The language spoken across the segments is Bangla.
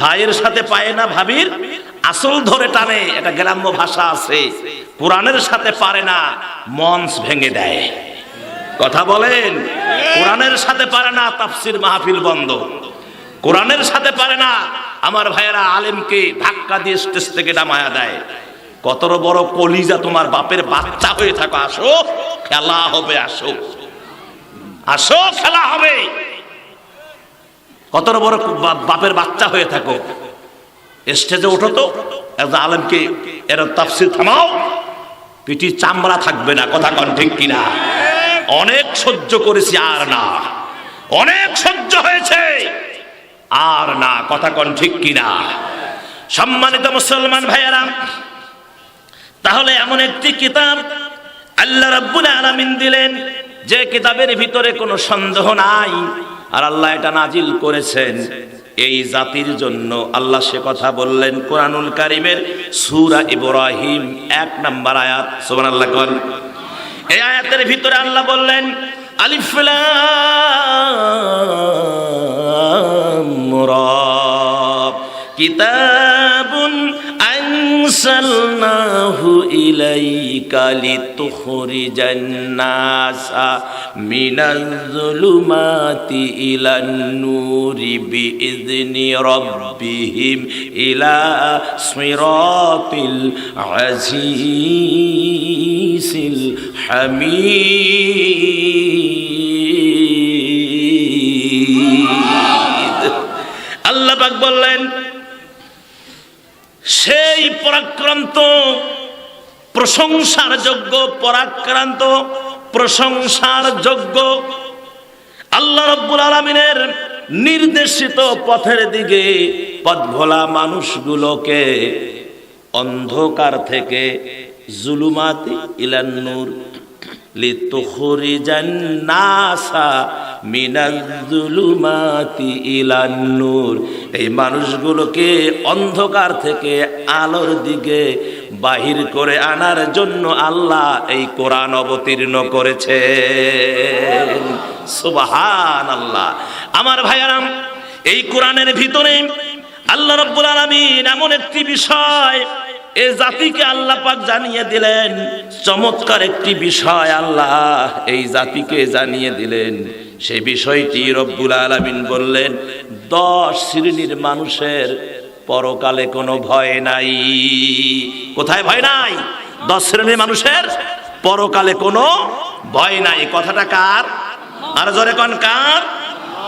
ভাইয়ের সাথে পায় না ভাবির আসল ধরে টানে, এটা গ্রাম্য ভাষা আছে। কোরআনের সাথে পারে না, মঞ্চ ভেঙে দেয়। কথা বলেন, কোরআনের সাথে পারে না, তাফসির মাহফিল বন্ধ। কোরআনের সাথে পারে না, আমার ভাইয়েরা আলেমকে ধাক্কা দিয়ে স্টেজ থেকে নামায়া দেয়। কত বড় কলিজা তোমার বাপের বাচ্চা হয়ে থাকো, আসো খেলা হবে, আসো আসো খেলা হবে। কত বড় বাপের বাচ্চা হয়ে থাকো, স্টেজে ওঠো তো, একজন আলেমকে এর তাফসির থামাও, পিঠি চামড়া থাকবে না। কথা কন ঠিক কিনা? অনেক সহ্য করেছি, আর না, অনেক সহ্য হয়েছে, আর না। কথা কন ঠিক কিনা? সম্মানিত মুসলমান ভাইয়েরা, তাহলে এমন একটি কিতাব আল্লাহ রাব্বুল আলামিন দিলেন, যে কিতাবের ভিতরে কোনো সন্দেহ নাই, আর আল্লাহ এটা নাজিল করেছেন এই জাতির জন্য। আল্লাহ সে কথা বললেন কোরআনুল কারীমের সূরা ইব্রাহিম 1 নম্বর আয়াত। সুবহানাল্লাহ কোন এই আয়াতের ভিতরে আল্লাহ বললেন আলিফ লাম রা কিতাবুন আনসালনাহু ইলাইকা লিতুখরিজান নাসা মিনাজ যুলুমাতি ইলান নূরি বিইذনি রাব্বিহিম ইলা সিরাতিল আজিজিল হামিদ। আল্লাহ পাক বললেন সেই পরাক্রান্ত প্রশংসার যোগ্য, পরাক্রান্ত প্রশংসার যোগ্য আল্লাহ রাব্বুল আলামিনের নির্দেশিত পথের দিকে পথভোলা মানুষগুলোকে অন্ধকার থেকে জুলুমাতি ইলান নূর লিতুখরিজান নাসা মিনাজ যুলুমাতি ইলান নূর, এই মানুষগুলোকে অন্ধকার থেকে আলোর দিকে বাহির করে আনার জন্য আল্লাহ এই কোরআন অবতীর্ণ করেছেন। সুবহানাল্লাহ। আমার ভাইয়ারা, এই কোরআনের ভিতরে আল্লাহ রাব্বুল আলামিন এমন একটি বিষয় এই জাতিকে আল্লাহ পাক জানিয়ে দিলেন, চমৎকার একটি বিষয় আল্লাহ এই জাতিকে জানিয়ে দিলেন। সেই বিষয়টি রব্বুল আলামিন বললেন 10 শ্রেণীর মানুষের পরকালে কোনো ভয় নাই। কোথায় ভয় নাই? 10 শ্রেণীর মানুষের পরকালে কোনো ভয় নাই। কথাটা কার? আর জোরে কোন কার?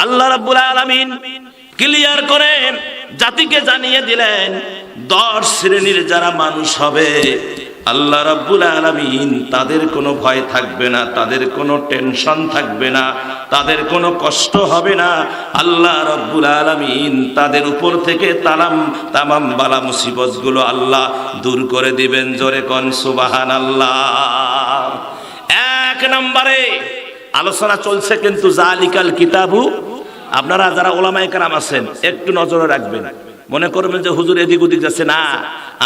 আল্লাহ রাব্বুল আলামিন ক্লিয়ার করে জাতিকে জানিয়ে দিলেন 10 শ্রেণীর যারা মানুষ হবে আল্লাহ রাব্বুল আলামিন তাদের কোনো ভয় থাকবে না, তাদের কোনো টেনশন থাকবে না, তাদের কোনো কষ্ট হবে না। আল্লাহ রাব্বুল আলামিন তাদের উপর থেকে তামাম বালা মুসিবতগুলো আল্লাহ দূর করে দিবেন। জোরে কোন সুবহানাল্লাহ। 1 নম্বরে আলোচনা চলছে কিন্তু জালিকাল কিতাবু। আপনারা যারা ওলামায়ে কেরাম আছেন একটু নজরে রাখবেন, মনে করবেন যে হুজুর এদিক ওদিক যাচ্ছে না,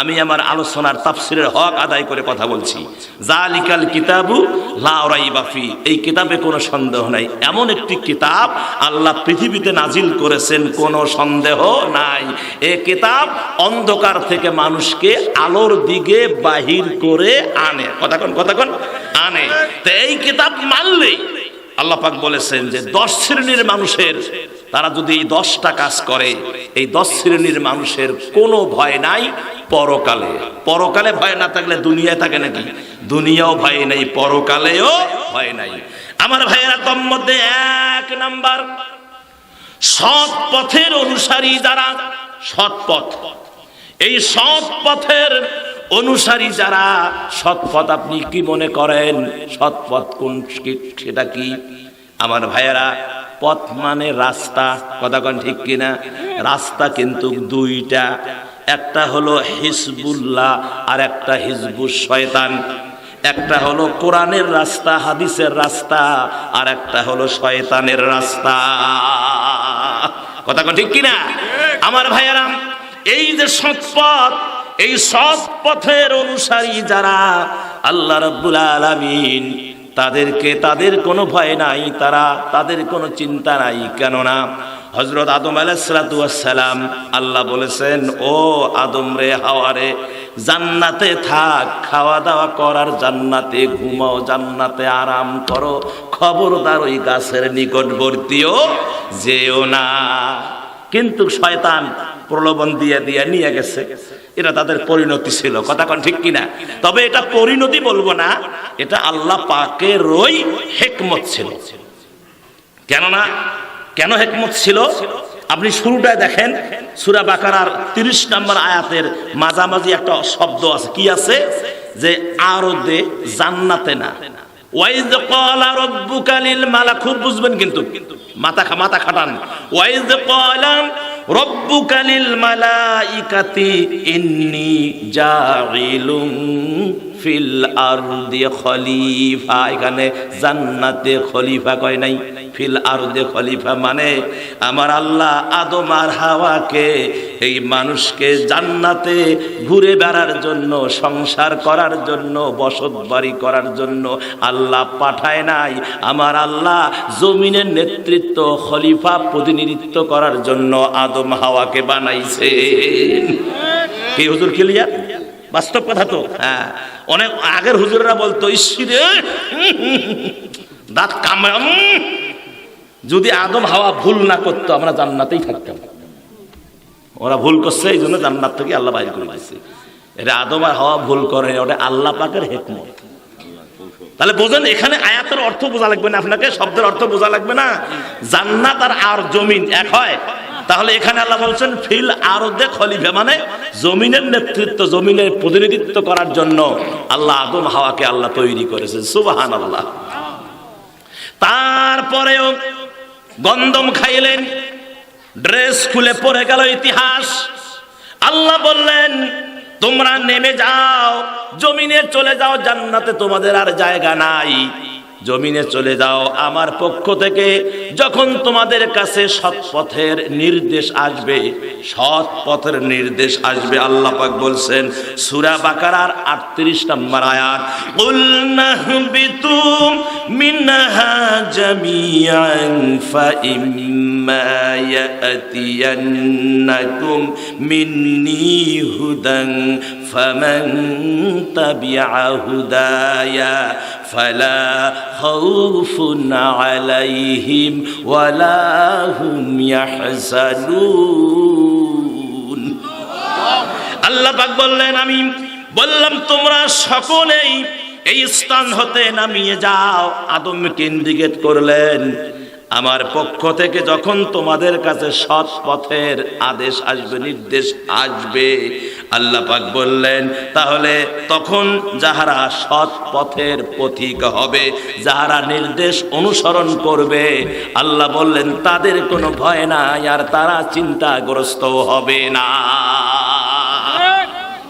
আমি আমার আলোচনার তাফসিরের হক আদায় করে কথা বলছি। জালিকাল কিতাবু লা রাইবা ফি, এই কিতাবে কোনো সন্দেহ নাই। এমন একটি কিতাব আল্লাহ পৃথিবীতে নাজিল করেছেন, কোনো সন্দেহ নাই। এই কিতাব অন্ধকার থেকে মানুষকে আলোর দিকে বাহির করে আনে। কথা কোন আনে। তো এই কিতাব মানলে আল্লাহ পাক বলেছেন যে 10 শ্রেণীর মানুষের, তারা যদি এই 10টা কাজ করে, এই 10 শ্রেণীর মানুষের কোনো ভয় নাই পরকালে। পরকালে ভয় না থাকলে দুনিয়ায় থাকে নাকি? দুনিয়াও ভয় নাই, পরকালেও ভয় নাই। আমার ভাইয়েরা, তোর মধ্যে 1 নাম্বার সৎ পথের অনুসারী যারা, সৎ পথ, এই সৎ পথের অনুসারী যারা, সৎ পথ আপনি কি মনে করেন? সৎ পথ কোন, সেটা কি? আমার ভাইয়েরা, পথ মানে রাস্তা। কথা কোন ঠিক কিনা? রাস্তা কিন্তু 2টা, একটা হলো হিজবুল্লাহ আর একটা হিজবুশ শয়তান। একটা হলো কোরআনের রাস্তা, হাদিসের রাস্তা, আর একটা হলো শয়তানের রাস্তা। কথা কোন ঠিক কিনা? আমার ভাইয়েরা, এই যে সৎ পথ, এই সৎ পথের অনুসারী যারা, আল্লাহ রাব্বুল আলামিন তাদের কোনো ভয় নাই, তাদের কোনো চিন্তা নাই। কেননা হযরত আদম আলাইহিস সালাতু ওয়াস সালাম, আল্লাহ বলেছেন, ও আদম রে, হাওয়া রে, জান্নাতে থাক, খাওয়া দাওয়া করার, জান্নাতে ঘুমাও, জান্নাতে আরাম করো, খবরদার ওই গাছের নিকটবর্তীও যেও না। কিন্তু শয়তান প্রলোভন দিয়ে দিয়ে নিয়ে গেছে। এটা তাদের পরিণতি ছিল, কথা কোন ঠিক কিনা? তবে এটা পরিণতি বলবো না, এটা আল্লাহ পাকের ওই হিকমত ছিল। কেননা কেন হিকমত ছিল? আপনি শুরুটায় দেখেন, সূরা বাকারার 30 নম্বর আয়াতের মাঝামাঝি একটা শব্দ আছে। কি আছে? যে আরদে, জান্নাতে না। ওয়াইজ ক্বালা রাব্বুকা লিল মালাক, খুব বুঝবেন কিন্তু, মাথা খাটান। ওয়াইজ ক্বালা রাব্বুকা লিল মালাইকাতি ইন্নী জাইলুম ফিল আরদি খলিফা। এখানে জান্নাতে খলিফা কয় নাই, ফিল আরদে খলিফা মানে আমার আল্লাহ আদম আর হাওয়াকে, এই মানুষকে জান্নাতে ঘুরে বেড়ার জন্য, সংসার করার জন্য, বসত বাড়ি করার জন্য আল্লাহ পাঠায় নাই। আমার আল্লাহ জমিনের নেতৃত্ব, খলিফা, প্রতিনিধিত্ব করার জন্য আদম হাওয়াকে বানাইছে। কি হুজুর ক্লিয়ার? বাস্তব কথা তো। হ্যাঁ, অনেক আগের হুজুররা বলতো, ইসরে দাঁত কামড়াম, যদি আদম হাওয়া ভুল না করতো আমরা জান্নাতেই থাকতাম। ওরা ভুল করছে, এই জন্য জান্নাত থেকে আল্লাহ বাইর করে দিয়েছে। এটা আদম আর হাওয়া ভুল করে, ওটা আল্লাহ পাকের হিকমত। তাহলে বোঝেন, এখানে আয়াতের অর্থ বোঝা লাগবে না, আপনাকে শব্দের অর্থ বোঝা লাগবে না। জান্নাত আর জমিন এক হয়? তাহলে এখানে আল্লাহ বলছেন ফিল আরদে খলিফা মানে জমিনের নেতৃত্ব, জমিনের প্রতিনিধিত্ব করার জন্য আল্লাহ আদম হাওয়াকে আল্লাহ তৈরি করেছেন। সুবহানাল্লাহ। তারপরেও গন্ধম খাইলেন, ড্রেস খুলে পড়ে গেল ইতিহাস। আল্লাহ বললেন, তোমরা নেমে যাও, জমিনে চলে যাও, জান্নাতে তোমাদের আর জায়গা নাই, জমিনে চলে যাও। আমার পক্ষ থেকে যখন তোমাদের কাছে সৎ পথের নির্দেশ আসবে, সৎ পথের নির্দেশ আসবে, আল্লাহ পাক বলছেন সূরা বাকারার 38 নম্বর আয়াত, কুলনাহবিতু মিনহা জামিআন ফাইম্মা ইয়াতিয়ান্নাকুম মিন্নী হুদান ফামান তাবিআ হুদায়া ফালা খাউফুন আলাইহিম ওয়ালা হুম ইয়াহজানুন। আল্লাহ পাক বললেন, আমি বললাম তোমরা সকলেই এই স্থান হতে নামিয়ে যাও। আদমকে ইন্ডিকেট করলেন, আমার পক্ষ থেকে যখন তোমাদের কাছে সৎ পথের আদেশ আসবে, নির্দেশ আসবে, আল্লাহ পাক বললেন তাহলে তখন যাহারা সৎ পথের পথিক হবে, যাহারা নির্দেশ অনুসরণ করবে, আল্লাহ বললেন তাদের কোনো ভয় নাই, আর তারা চিন্তাগ্রস্ত হবে না।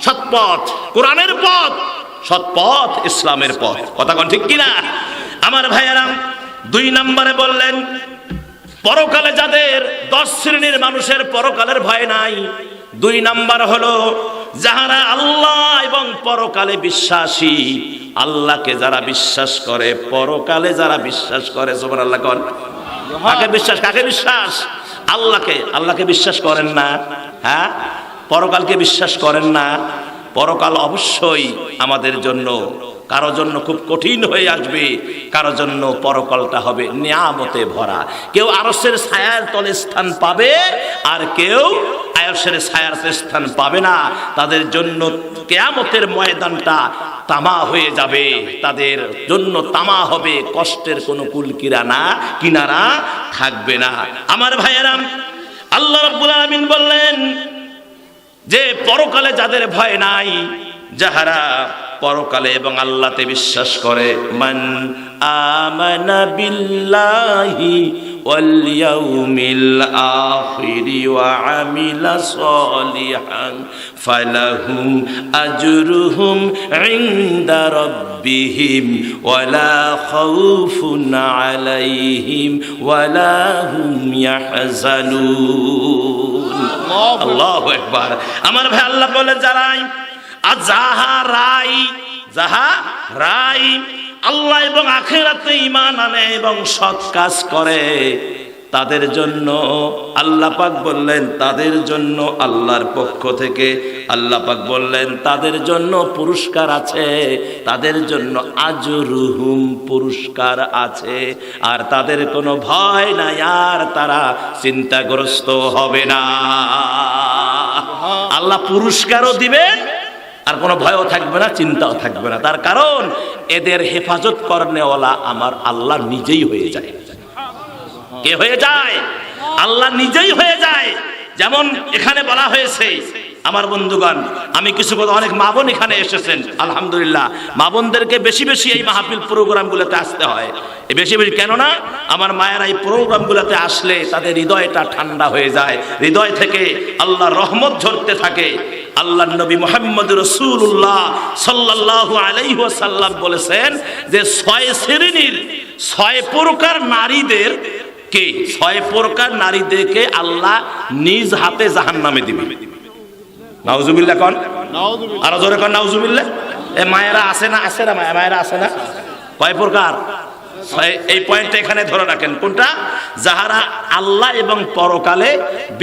সৎ পথ কোরআনের পথ, সৎ পথ ইসলামের পথ, কথা কোন ঠিক কিনা? আমার ভাইয়েরা, 2 নম্বরে বললেন পরকালে যাদের 10 শ্রেণীর মানুষের পরকালের ভয় নাই। 2 নাম্বার হলো যাহারা আল্লাহ এবং পরকালে বিশ্বাসী, আল্লাহকে যারা বিশ্বাস করে, পরকালে যারা বিশ্বাস করে। সুবহানাল্লাহ। কোন কাকে বিশ্বাস? কাকে বিশ্বাস? আল্লাহকে। আল্লাহকে বিশ্বাস করেন না? হ্যাঁ, পরকালকে বিশ্বাস করেন না? পরকাল অবশ্যই আমাদের জন্য, কারো জন্য খুব কঠিন হয়ে আসবে, কারো জন্য পরকালটা হবে নিয়ামতে ভরা। কেউ আরশের ছায়ার তলে স্থান পাবে, আর কেউ আরশের ছায়ার স্থান পাবে না। তাদের জন্য কিয়ামতের ময়দানটা তামা হয়ে যাবে, তাদের জন্য তামা হবে, কষ্টের কোনো কুল কিনারা থাকবে না। আমার ভাইয়েরা, আল্লাহ রাব্বুল আলামিন বললেন যে পরকালে যাদের ভয় নাই, যাহারা পরকালে এবং আল্লাহতে বিশ্বাস করে, মান আমানা বিল্লাহি ওয়াল ইয়াউমিল আখিরি ওয়া আমিলা সলিহান ফালাহুম আজরুহুম ইনদা রাব্বিহিম ওয়ালা খাউফুন আলাইহিম ওয়ালা হুম ইয়াহজানুন। আল্লাহু আকবার। আমার ভাই, আল্লাহ বলে যাহারাই আল্লাহ এবং আখিরাতে ঈমান আনে এবং সৎ কাজ করে, তাদের জন্য আল্লাহ পাক বললেন, তাদের জন্য আল্লাহর পক্ষ থেকে আল্লাহ পাক বললেন তাদের জন্য পুরস্কার আছে, তাদের জন্য আজরুহুম পুরস্কার আছে, আর তাদের কোনো ভয় নাই, আর তারা চিন্তাগ্রস্ত হবে না। আল্লাহ পুরস্কারও দিবেন আর কোনো ভয়ও থাকবে না, চিন্তাও থাকবে না। তার কারণ এদের হেফাজত করনেওয়ালা আমার আল্লাহ নিজেই হয়ে যায়। কে হয়ে যায়? আল্লাহ নিজেই হয়ে যায়। যেমন এখানে বলা হয়েছে, আমার বন্ধুগণ, আমি কিছু কথা, অনেক মা বোন এখানে এসেছেন, আলহামদুলিল্লাহ। মা বোনদেরকে বেশি বেশি এই মাহফিল প্রোগ্রামগুলোতে আসতে হয়, বেশি বেশি। কেননা আমার মায়েরা এই প্রোগ্রামগুলোতে আসলে তাদের হৃদয়টা ঠান্ডা হয়ে যায়, হৃদয় থেকে আল্লাহর রহমত ঝরতে থাকে। আল্লাহর নবী মুহাম্মদ রাসূলুল্লাহ সাল্লাল্লাহু আলাইহি ওয়াসাল্লাম বলেছেন যে 6 শ্রেণীর 6 প্রকার নারীদের কে 6 প্রকার নারীদেরকে আল্লাহ নিজ হাতে জাহান্নামে দিবেন। নাউজুবিল্লাহ কোন? আর জোরে কোন নাউজুবিল্লাহ। এই মায়েরা আছে না? আছে না মায়েরা? আছে না? কয় প্রকার? এই পয়েন্টটা এখানে ধরে রাখেন। কোনটা? যাহারা আল্লাহ এবং পরকালে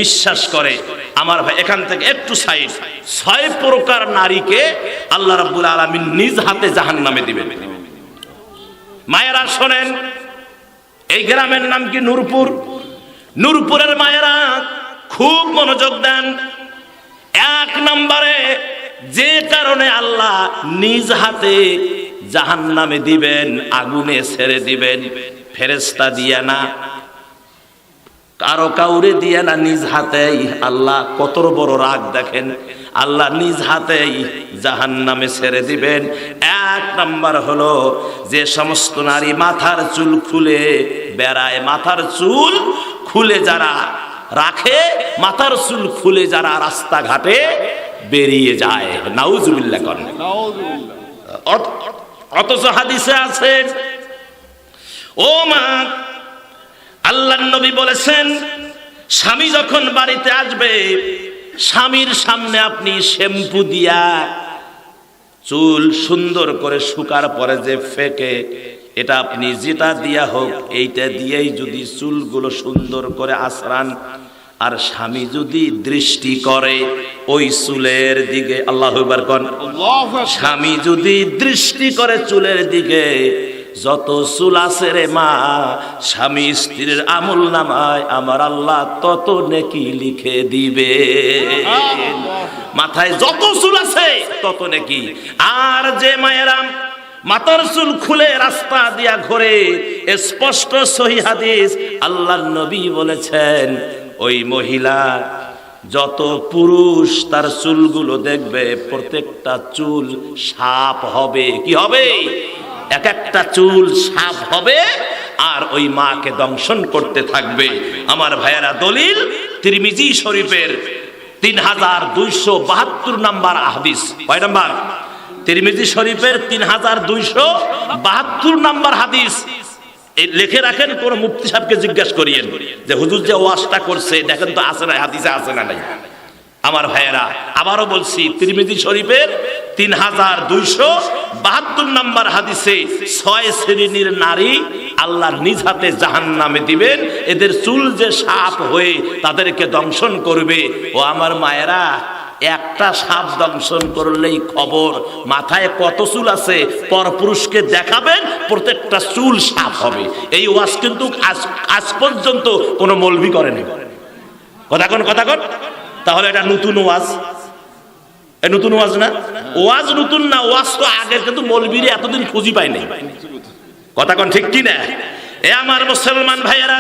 বিশ্বাস করে। আমার ভাই এখান থেকে একটু সাইড। 6 প্রকার নারীকে আল্লাহ রাব্বুল আলামিন নিজ হাতে জাহান্নামে দিবেন। মায়েরা শোনেন, এই গ্রামের নাম কি? নূরপুর। নূরপুরের মায়েরা খুব মনোযোগ দেন। 1 নম্বরে যে কারণে আল্লাহ নিজ হাতে জাহান্নামে দিবেন, আগুনে ছেড়ে দিবেন, ফেরেশতা দিয়ে না, কারো কাউরে দিয়ে না, নিজ হাতেই। আল্লাহ কত বড় রাগ দেখেন, আল্লাহ নিজ হাতেই জাহান্নামে ছেড়ে দিবেন। 1 নম্বর হলো যে সমস্ত নারী মাথার চুল খুলে বেড়ায়, মাথার চুল খুলে যারা রাখে, মাথার চুল খুলে যারা রাস্তাঘাটে বেরিয়ে যায়। নাউজুবিল্লাহ করেন। অথচ হাদিসে আছে, ও মা, আল্লাহর নবী বলেছেন স্বামী যখন বাড়িতে আসবে, স্বামীর সামনে আপনি শ্যাম্পু দিয়া চুল সুন্দর করে শুকার পরে যে ফেকে, এটা আপনি যেটা দিয়া হোক এইটা দিয়েই যদি চুলগুলো সুন্দর করে আছড়ান, আর স্বামী যদি দৃষ্টি করে ওই চুলের দিকে, আল্লাহু আকবার কোন, স্বামী যদি দৃষ্টি করে চুলের দিকে, যত চুল আছে রে মা, স্বামী স্ত্রীর আমল নামায় আমার আল্লাহ তত নেকি লিখে দিবে। মাথায় যত চুল আছে তত নেকি। আর যে মায়েরা মাথার চুল খুলে রাস্তা দিয়া ঘোরে, স্পষ্ট সহিহ হাদিস, আল্লাহর নবী বলেছেন ওই মহিলা, যত পুরুষ তার চুলগুলো দেখবে প্রত্যেকটা চুল সাপ হবে। কি হবে? এক একটা চুল সাপ হবে, আর ওই মাকে দংশন করতে থাকবে। আমার ভাইয়েরা, দলিল তিরমিজি শরীফের 3272 নাম্বার হাদিস। কয় নাম্বার? তিরমিজি শরীফের 3272 নাম্বার হাদিস। এই লিখে রাখেন, কোন মুফতি সাহেবকে জিজ্ঞাসা করিয়েন যে হুজুর যে ওয়াজটা করছে দেখেন তো আছে না, হাদিসে আছে না নাই। আমার ভাইয়েরা, আবারও বলছি, তিরমিজি শরীফের 3272 নাম্বার হাদিসে 6 শ্রেণীর নারী আল্লাহ নিজ হাতে জাহান্নামে দিবেন। এদের চুল যে সাপ হয়ে তাদেরকে দংশন করবে। ও আমার মায়েরা, একটা সাপ দংশন করলেই খবর, মাথায় কত চুল আছে পরপুরুষকে দেখাবেন, প্রত্যেকটা চুল সাপ হবে। এই ওয়াজ কিন্তু আজ পর্যন্ত কোনো মৌলভী করেনি। কথা কন। তাহলে এটা নতুন ওয়াজ? নতুন ওয়াজ না? ওয়াজ নতুন না, ওয়াজ তো আগের, কিন্তু মৌলবীরা এতদিন খুঁজি পায় নাই। কথা কন ঠিক কি না? এ আমার মুসলমান ভাইয়েরা,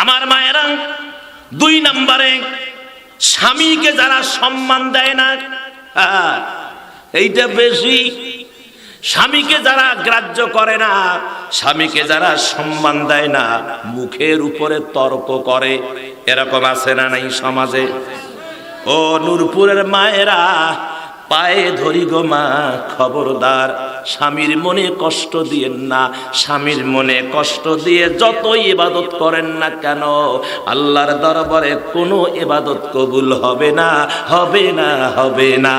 আমার মায়েরা, 2 নম্বরে স্বামীকে যারা সম্মান দেয় না, এইটা বেশি। স্বামীকে যারা গ্রাহ্য করে না, স্বামীকে যারা সম্মান দেয় না, মুখের উপরে তর্ক করে, এরকম আছে না নাই সমাজে? ও নূরপুরের মায়েরা, পায়ে ধরি গো মা, খবরদার স্বামীর মনে কষ্ট দিয়েন না। স্বামীর মনে কষ্ট দিয়ে যতই ইবাদত করেন না কেন, আল্লাহর দরবারে কোনো ইবাদত কবুল হবে না, হবে না, হবে না।